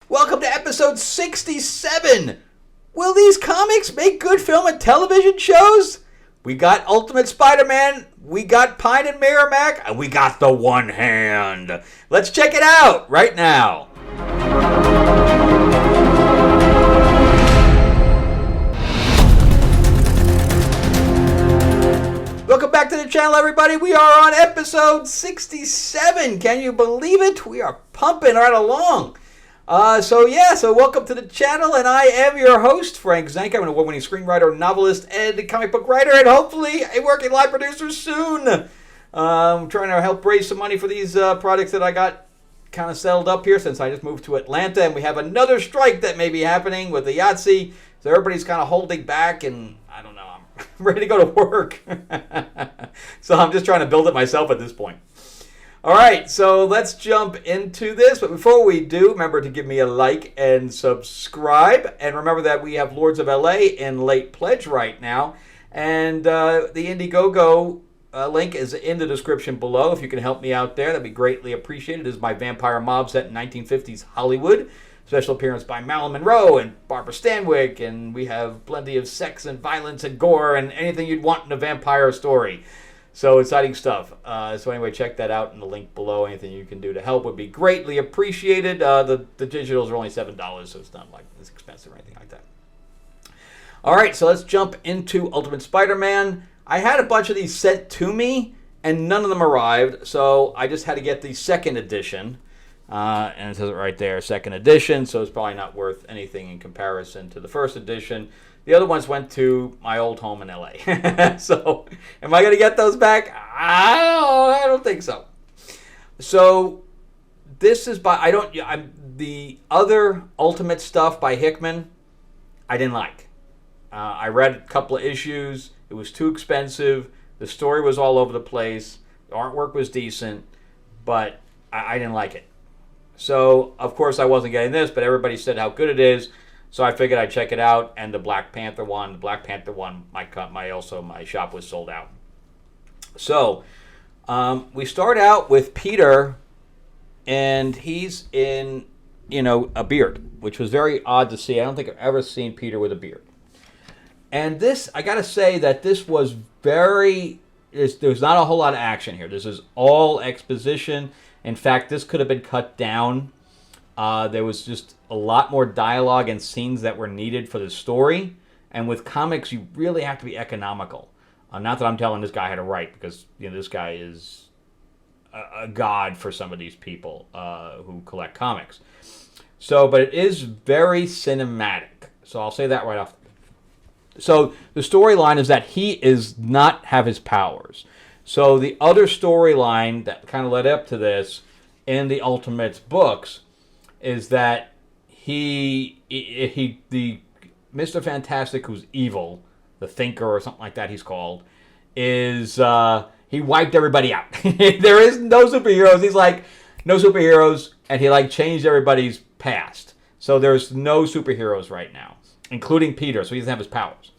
Welcome to episode 67. Will these comics make good film and television shows? We got Ultimate Spider-Man, we got Pine Merrimack, and we got The One Hand. Let's check it out right now. Welcome back to the channel, everybody. We are on episode 67. Can you believe it? We are pumping right along. So welcome to the channel, and I am your host, Frank Zanca. I'm an award-winning screenwriter, novelist, and comic book writer, and hopefully a working live producer soon. I'm trying to help raise some money for these projects that I got kind of settled up here since I just moved to Atlanta, and we have another strike that may be happening with the Yahtzee, so everybody's kind of holding back, and I don't know, I'm ready to go to work. So I'm just trying to build it myself at this point. All right, so let's jump into this. But before we do, remember to give me a like and subscribe. And remember that we have Lords of LA in late pledge right now. And the Indiegogo link is in the description below. If you can help me out there, that'd be greatly appreciated. This is my vampire mob set in 1950s Hollywood. Special appearance by Marilyn Monroe and Barbara Stanwyck. And we have plenty of sex and violence and gore and anything you'd want in a vampire story. So exciting stuff. So anyway, check that out in the link below. Anything you can do to help would be greatly appreciated. The digitals are only $7, so it's not like it's expensive or anything like that. All right, so let's jump into Ultimate Spider-Man. I had a bunch of these sent to me, and none of them arrived, so I just had to get the second edition. And it says it right there, second edition, so it's probably not worth anything in comparison to the first edition. The other ones went to my old home in LA. So, am I going to get those back? I don't think so. So, this is by, the other Ultimate stuff by Hickman, I didn't like. I read a couple of issues. It was too expensive. The story was all over the place. The artwork was decent, but I didn't like it. So, of course, I wasn't getting this, but everybody said how good it is. So I figured I'd check it out, and the Black Panther one, my shop was sold out. So we start out with Peter, and he's in, a beard, which was very odd to see. I don't think I've ever seen Peter with a beard. And this, I got to say that this was there's not a whole lot of action here. This is all exposition. In fact, this could have been cut down. There was just a lot more dialogue and scenes that were needed for the story. And with comics, you really have to be economical. Not that I'm telling this guy how to write, because this guy is a god for some of these people who collect comics. So, but it is very cinematic. So I'll say that right off. So the storyline is that he is not have his powers. So the other storyline that kind of led up to this in the Ultimates books is that the Mr. Fantastic, who's evil, the Thinker or something like that he's called, is he wiped everybody out. There is no superheroes. He's like, no superheroes, and he changed everybody's past. So there's no superheroes right now, including Peter, so he doesn't have his powers.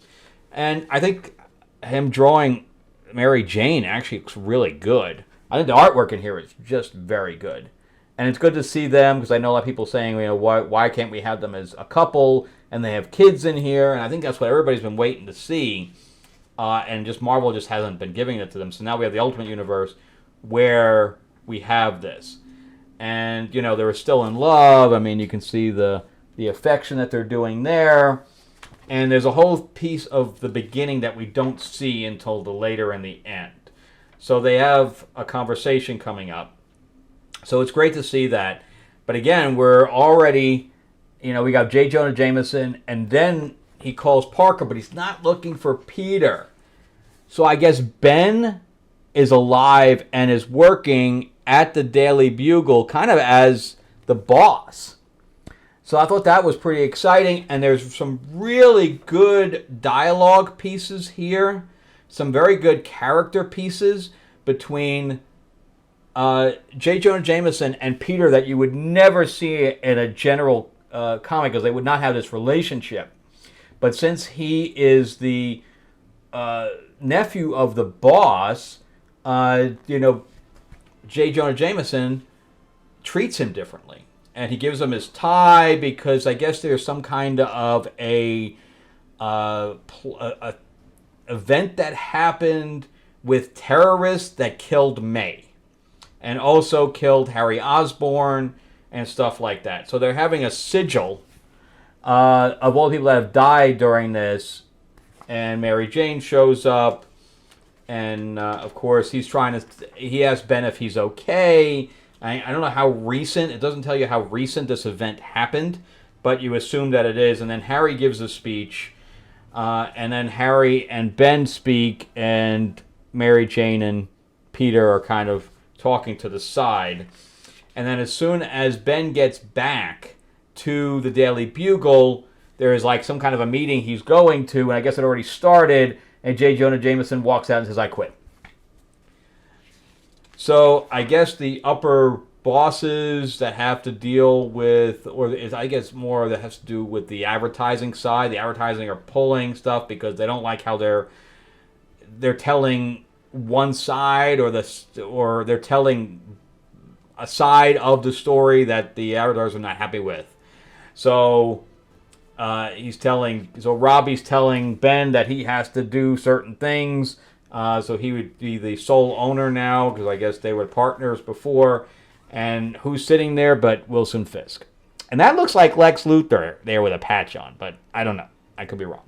And I think him drawing Mary Jane actually looks really good. I think the artwork in here is just very good. And it's good to see them, because I know a lot of people saying, why can't we have them as a couple, and they have kids in here, and I think that's what everybody's been waiting to see, and just Marvel just hasn't been giving it to them. So now we have the Ultimate Universe where we have this. And, they're still in love. I mean, you can see the affection that they're doing there. And there's a whole piece of the beginning that we don't see until the later in the end. So they have a conversation coming up. So it's great to see that. But again, we're already, we got J. Jonah Jameson, and then he calls Parker, but he's not looking for Peter. So I guess Ben is alive and is working at the Daily Bugle kind of as the boss. So I thought that was pretty exciting, and there's some really good dialogue pieces here. Some very good character pieces between J. Jonah Jameson and Peter that you would never see in a general comic, because they would not have this relationship. But since he is the nephew of the boss, J. Jonah Jameson treats him differently. and he gives him his tie because I guess there's some kind of a event that happened with terrorists that killed May, and also killed Harry Osborn and stuff like that. So they're having a sigil of all the people that have died during this, and Mary Jane shows up, and of course he asks Ben if he's okay. I don't know how recent, it doesn't tell you how recent this event happened, but you assume that it is. And then Harry gives a speech, and then Harry and Ben speak, and Mary Jane and Peter are kind of talking to the side. And then as soon as Ben gets back to the Daily Bugle, there is like some kind of a meeting he's going to, and I guess it already started, and J. Jonah Jameson walks out and says, "I quit." So I guess the upper bosses that have to deal with, or I guess more that has to do with the advertising side. The advertising are pulling stuff because they don't like how they're telling one side, or they're telling a side of the story that the advertisers are not happy with. So Robbie's telling Ben that he has to do certain things. So he would be the sole owner now, because I guess they were partners before. And who's sitting there but Wilson Fisk? And that looks like Lex Luthor there with a patch on, but I don't know. I could be wrong.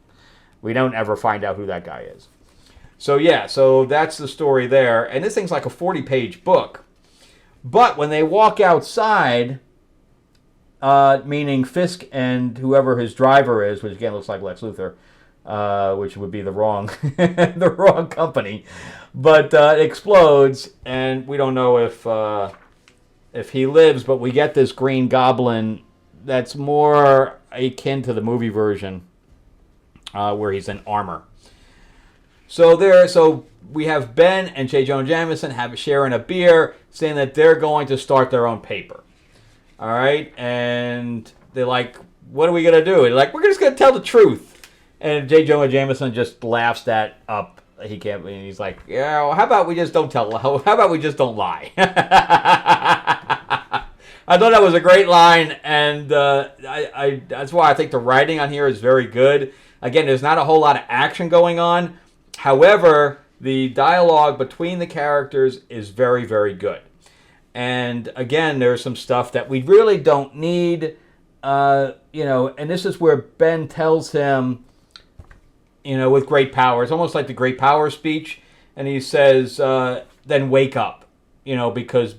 We don't ever find out who that guy is. So yeah, so that's the story there. And this thing's like a 40-page book. But when they walk outside, meaning Fisk and whoever his driver is, which again looks like Lex Luthor, which would be the wrong the wrong company, but it explodes, and we don't know if he lives, but we get this Green Goblin that's more akin to the movie version, where he's in armor. So we have Ben and J. Jonah Jameson sharing a beer, saying that they're going to start their own paper. All right, and they're like, "What are we gonna do?" And they're like, "We're just gonna tell the truth." And J. Jonah Jameson just laughs that up. He can't. And he's like, "Yeah, well, how about we just don't tell? How about we just don't lie?" I thought that was a great line, and that's why I think the writing on here is very good. Again, there's not a whole lot of action going on. However, the dialogue between the characters is very, very good. And again, there's some stuff that we really don't need, and this is where Ben tells him, with great power. It's almost like the great power speech. And he says, then wake up, because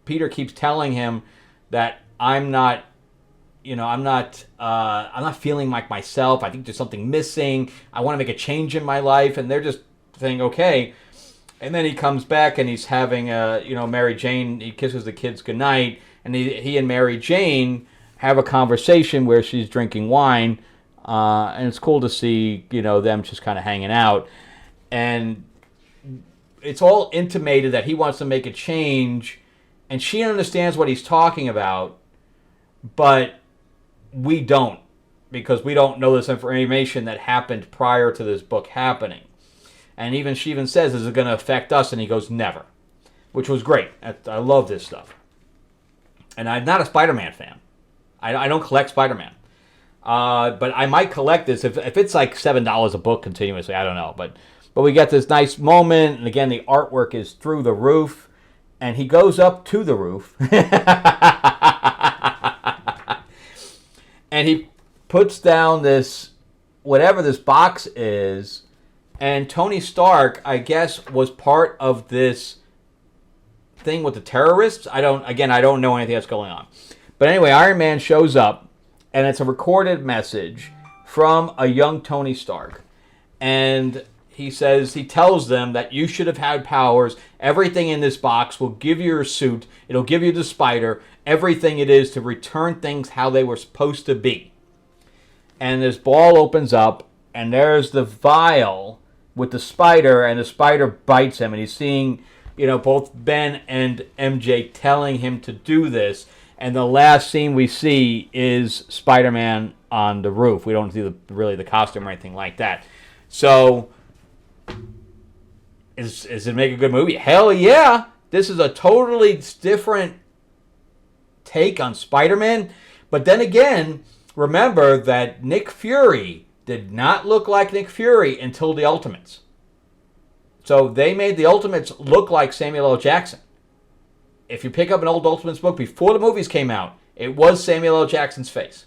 Peter keeps telling him that I'm not feeling like myself. I think there's something missing. I want to make a change in my life. And they're just saying, okay. And then he comes back and he's having Mary Jane. He kisses the kids goodnight. And he and Mary Jane have a conversation where she's drinking wine. And it's cool to see, them just kind of hanging out. And it's all intimated that he wants to make a change. And she understands what he's talking about. But we don't, because we don't know this information that happened prior to this book happening. And she even says, is it going to affect us? And he goes, never, which was great. I love this stuff. And I'm not a Spider-Man fan. I don't collect Spider-Man. But I might collect this if it's like $7 a book continuously. I don't know. But we get this nice moment. And again, the artwork is through the roof. And he goes up to the roof. And he puts down this, whatever this box is. And Tony Stark, I guess, was part of this thing with the terrorists. I don't know anything that's going on. But anyway, Iron Man shows up, and it's a recorded message from a young Tony Stark. And he tells them that you should have had powers. Everything in this box will give you your suit. It'll give you the spider. Everything it is to return things how they were supposed to be. And this ball opens up, and there's the vial with the spider, and the spider bites him, and he's seeing, both Ben and MJ telling him to do this. And the last scene we see is Spider-Man on the roof. We don't see the costume or anything like that. So, does it make a good movie? Hell yeah! This is a totally different take on Spider-Man. But then again, remember that Nick Fury did not look like Nick Fury until the Ultimates. So they made the Ultimates look like Samuel L. Jackson. If you pick up an old Ultimates book before the movies came out, it was Samuel L. Jackson's face.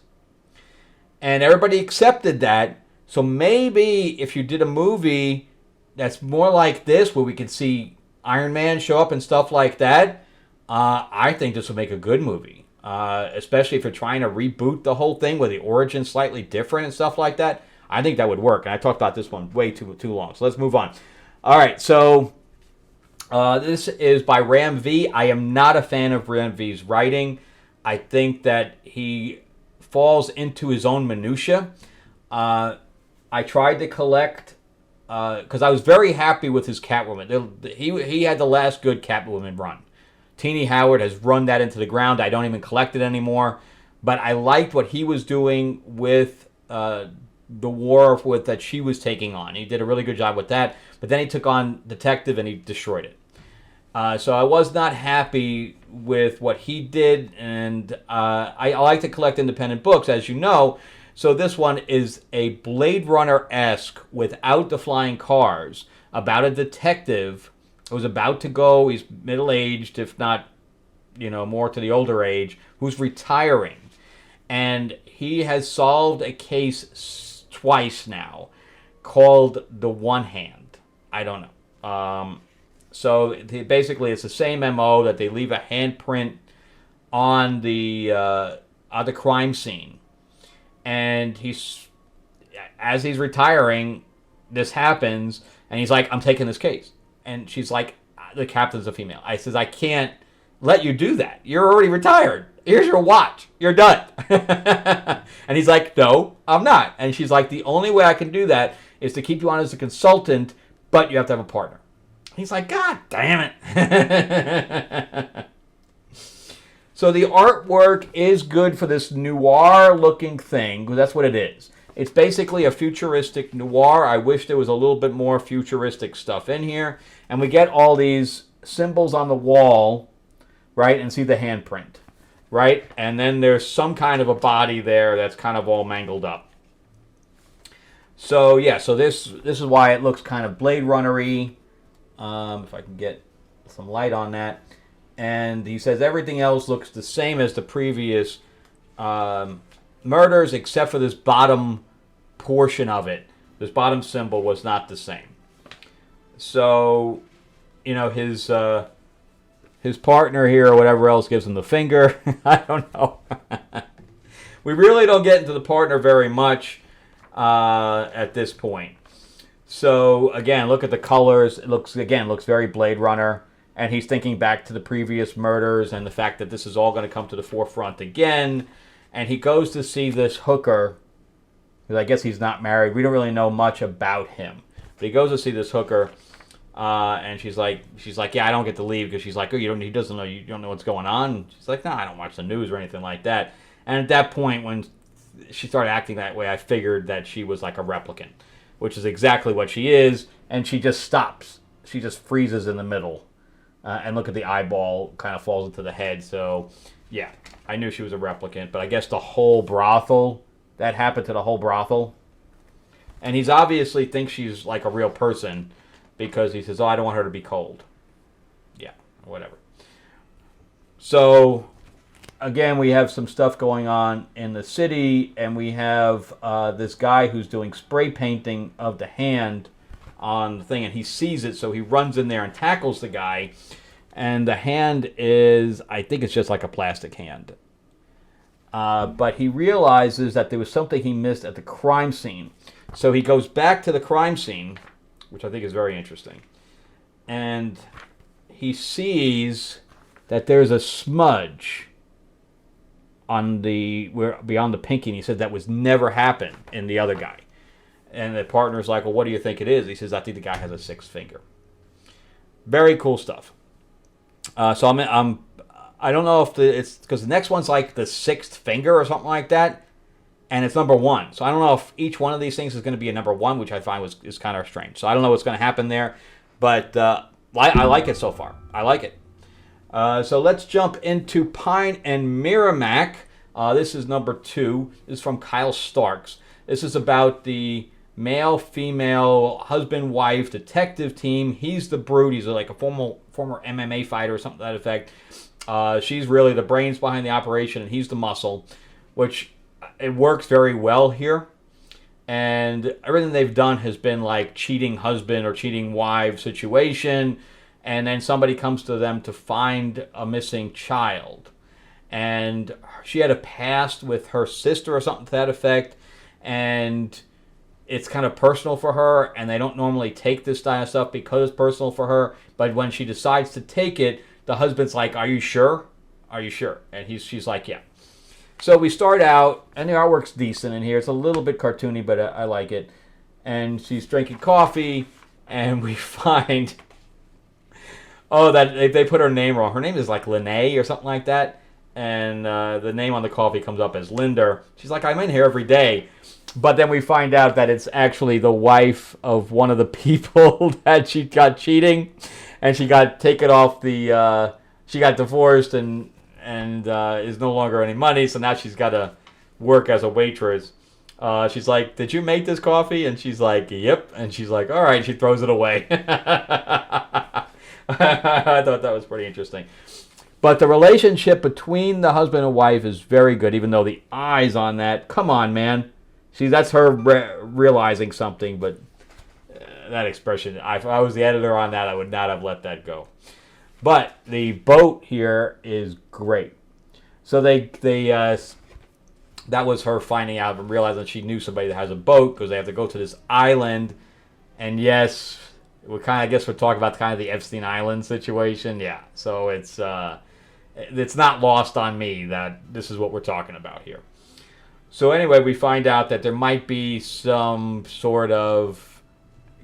And everybody accepted that. So maybe if you did a movie that's more like this, where we could see Iron Man show up and stuff like that, I think this would make a good movie. Especially if you're trying to reboot the whole thing with the origin slightly different and stuff like that. I think that would work. And I talked about this one way too long. So let's move on. All right, so this is by Ram V. I am not a fan of Ram V's writing. I think that he falls into his own minutia. I tried to collect, because I was very happy with his Catwoman. He had the last good Catwoman run. Teenie Howard has run that into the ground. I don't even collect it anymore. But I liked what he was doing with the war that she was taking on. He did a really good job with that. But then he took on Detective and he destroyed it. So I was not happy with what he did. And I like to collect independent books, as you know. So this one is a Blade Runner-esque, without the flying cars, about a detective who's about to go. He's middle-aged, if not, more to the older age, who's retiring. And he has solved a case twice now called The One Hand. I don't know. So basically it's the same MO, that they leave a handprint on the crime scene. And as he's retiring, this happens, and he's like, I'm taking this case. And she's like, the captain's a female. I says, I can't let you do that. You're already retired. Here's your watch. You're done. And he's like, no, I'm not. And she's like, the only way I can do that is to keep you on as a consultant, but you have to have a partner. He's like, God damn it. So the artwork is good for this noir-looking thing, because that's what it is. It's basically a futuristic noir. I wish there was a little bit more futuristic stuff in here. And we get all these symbols on the wall, right, and see the handprint, right? And then there's some kind of a body there that's kind of all mangled up. So, yeah, so this is why it looks kind of Blade Runner-y. If I can get some light on that. And he says everything else looks the same as the previous murders, except for this bottom portion of it. This bottom symbol was not the same. So, his partner here or whatever else gives him the finger. I don't know. We really don't get into the partner very much at this point. So, again, look at the colors. It looks very Blade Runner. And he's thinking back to the previous murders and the fact that this is all going to come to the forefront again. And he goes to see this hooker, because I guess he's not married. We don't really know much about him. But he goes to see this hooker, and she's like, yeah, I don't get to leave, because she's like, oh, he doesn't know, you don't know what's going on. And she's like, no, I don't watch the news or anything like that. And at that point, when she started acting that way, I figured that she was like a replicant, which is exactly what she is. And she just stops. She just freezes in the middle. And look at the eyeball kind of falls into the head. So, yeah, I knew she was a replicant. But I guess the whole brothel, that happened to the whole brothel. And he's obviously thinks she's like a real person, because he says, oh, I don't want her to be cold. Yeah, whatever. So, again, we have some stuff going on in the city. And we have this guy who's doing spray painting of the hand on the thing, and he sees it, so he runs in there and tackles the guy. And the hand is, I think it's just like a plastic hand. But he realizes that there was something he missed at the crime scene. So he goes back to the crime scene, which I think is very interesting. And he sees that there's a smudge on beyond the pinky. And he said that was never happened in the other guy. And the partner's like, well, what do you think it is? He says, I think the guy has a sixth finger. Very cool stuff. So I don't know if it's because the next one's like the sixth finger or something like that, and it's number 1. So I don't know if each one of these things is going to be a number 1, which I find is kind of strange. So I don't know what's going to happen there, but I like it so far. I like it. So let's jump into Pine and Merrimack. This is number 2. This is from Kyle Starks. This is about the male-female husband-wife detective team. He's the brute. He's like a former MMA fighter or something to that effect. She's really the brains behind the operation, and he's the muscle, which it works very well here. And everything they've done has been like cheating husband or cheating wife situation, and then somebody comes to them to find a missing child. And she had a past with her sister or something to that effect, and it's kind of personal for her, and they don't normally take this kind of stuff because it's personal for her, but when she decides to take it, the husband's like, "Are you sure? Are you sure?" And she's like, "Yeah." So we start out, and the artwork's decent in here. It's a little bit cartoony, but I like it. And she's drinking coffee, and we find, that they put her name wrong. Her name is like Lene or something like that, and the name on the coffee comes up as Linda. She's like, "I'm in here every day." But then we find out that it's actually the wife of one of the people that she got cheating, and she got taken off the, she got divorced and is no longer any money, so now she's got to work as a waitress. She's like, "Did you make this coffee?" And she's like, "Yep." And she's like, "All right." She throws it away. I thought that was pretty interesting. But the relationship between the husband and wife is very good, even though the eyes on that, come on, man. See, that's her realizing something, but that expression, if I was the editor on that, I would not have let that go. But the boat here is great. So that was her finding out and realizing she knew somebody that has a boat, because they have to go to this island. And yes, we're talking about kind of the Epstein Island situation. Yeah, so it's not lost on me that this is what we're talking about here. So anyway, we find out that there might be some sort of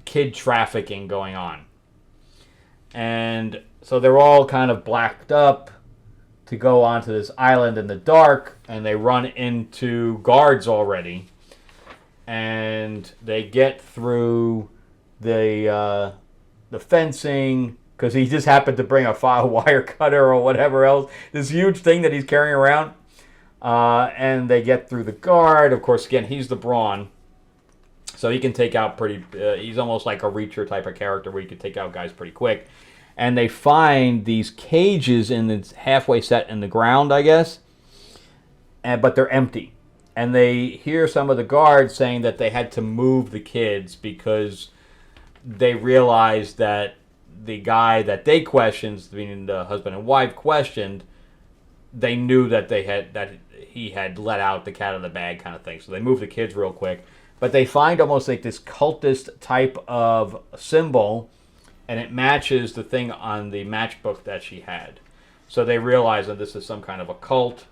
kid trafficking going on. And so they're all kind of blacked up to go onto this island in the dark, and they run into guards already. And they get through the fencing, because he just happened to bring a file wire cutter or whatever else, this huge thing that he's carrying around. And they get through the guard. Of course, again, he's the brawn, so he can take out he's almost like a Reacher type of character where he can take out guys pretty quick. And they find these cages halfway set in the ground, I guess, but they're empty. And they hear some of the guards saying that they had to move the kids because they realized that the guy that they questioned, meaning the husband and wife questioned, they knew that he had let out the cat of the bag kind of thing. So they moved the kids real quick. But they find almost like this cultist type of symbol, and it matches the thing on the matchbook that she had. So they realize that this is some kind of a cult.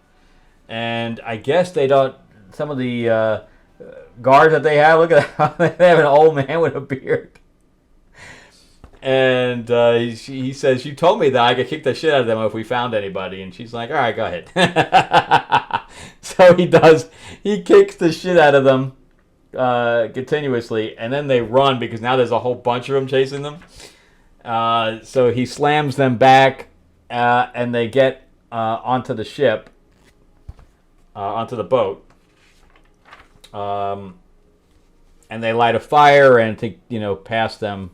And I guess some of the guards that they have, look at how they have an old man with a beard. And he says, "You told me that I could kick the shit out of them if we found anybody." And she's like, "All right, go ahead." So he does. He kicks the shit out of them continuously, and then they run because now there's a whole bunch of them chasing them. So he slams them back, and they get onto the ship, onto the boat. And they light a fire and to pass them,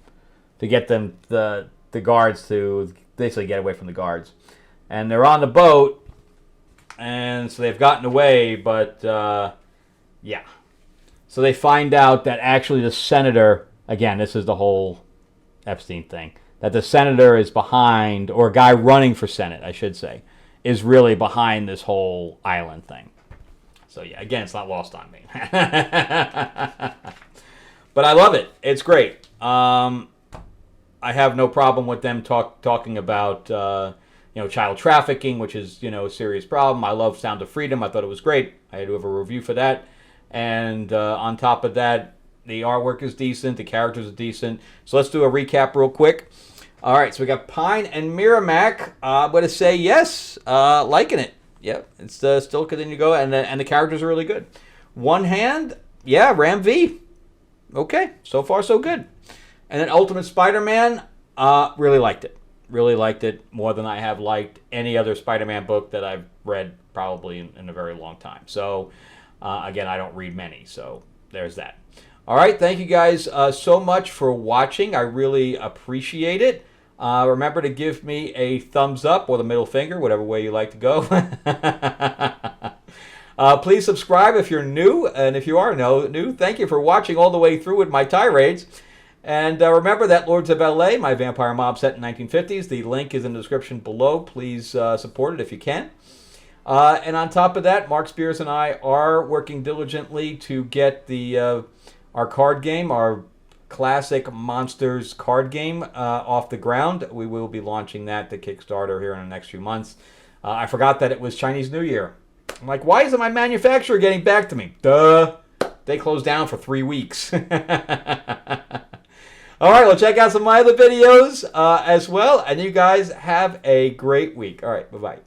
to get them the guards to basically get away from the guards. And they're on the boat, and so they've gotten away, but yeah. So they find out that actually the senator, again, this is the whole Epstein thing, that the senator is behind, or a guy running for Senate, I should say, is really behind this whole island thing. So yeah, again, it's not lost on me. But I love it. It's great. I have no problem with them talking about child trafficking, which is a serious problem. I love Sound of Freedom. I thought it was great. I had to have a review for that. And on top of that, the artwork is decent. The characters are decent. So let's do a recap real quick. All right, so we got Pine and Merrimack. I'm going to say yes, liking it. Yep, it's still continuing to go, and the characters are really good. One Hand, yeah, Ram V. Okay, so far so good. And then Ultimate Spider-Man, really liked it. really liked it more than I have liked any other Spider-Man book that I've read probably in a very long time. So, again, I don't read many, so there's that. All right, thank you guys so much for watching. I really appreciate it. Remember to give me a thumbs up or the middle finger, whatever way you like to go. Please subscribe if you're new, and if you are new, thank you for watching all the way through with my tirades. And remember that Lords of LA, my vampire mob set in 1950s, the link is in the description below. Please support it if you can. And on top of that, Mark Spears and I are working diligently to get our card game, our classic Monsters card game off the ground. We will be launching that to Kickstarter here in the next few months. I forgot that it was Chinese New Year. I'm like, why isn't my manufacturer getting back to me? Duh. They closed down for 3 weeks. All right, well, check out some of my other videos as well. And you guys have a great week. All right, bye-bye.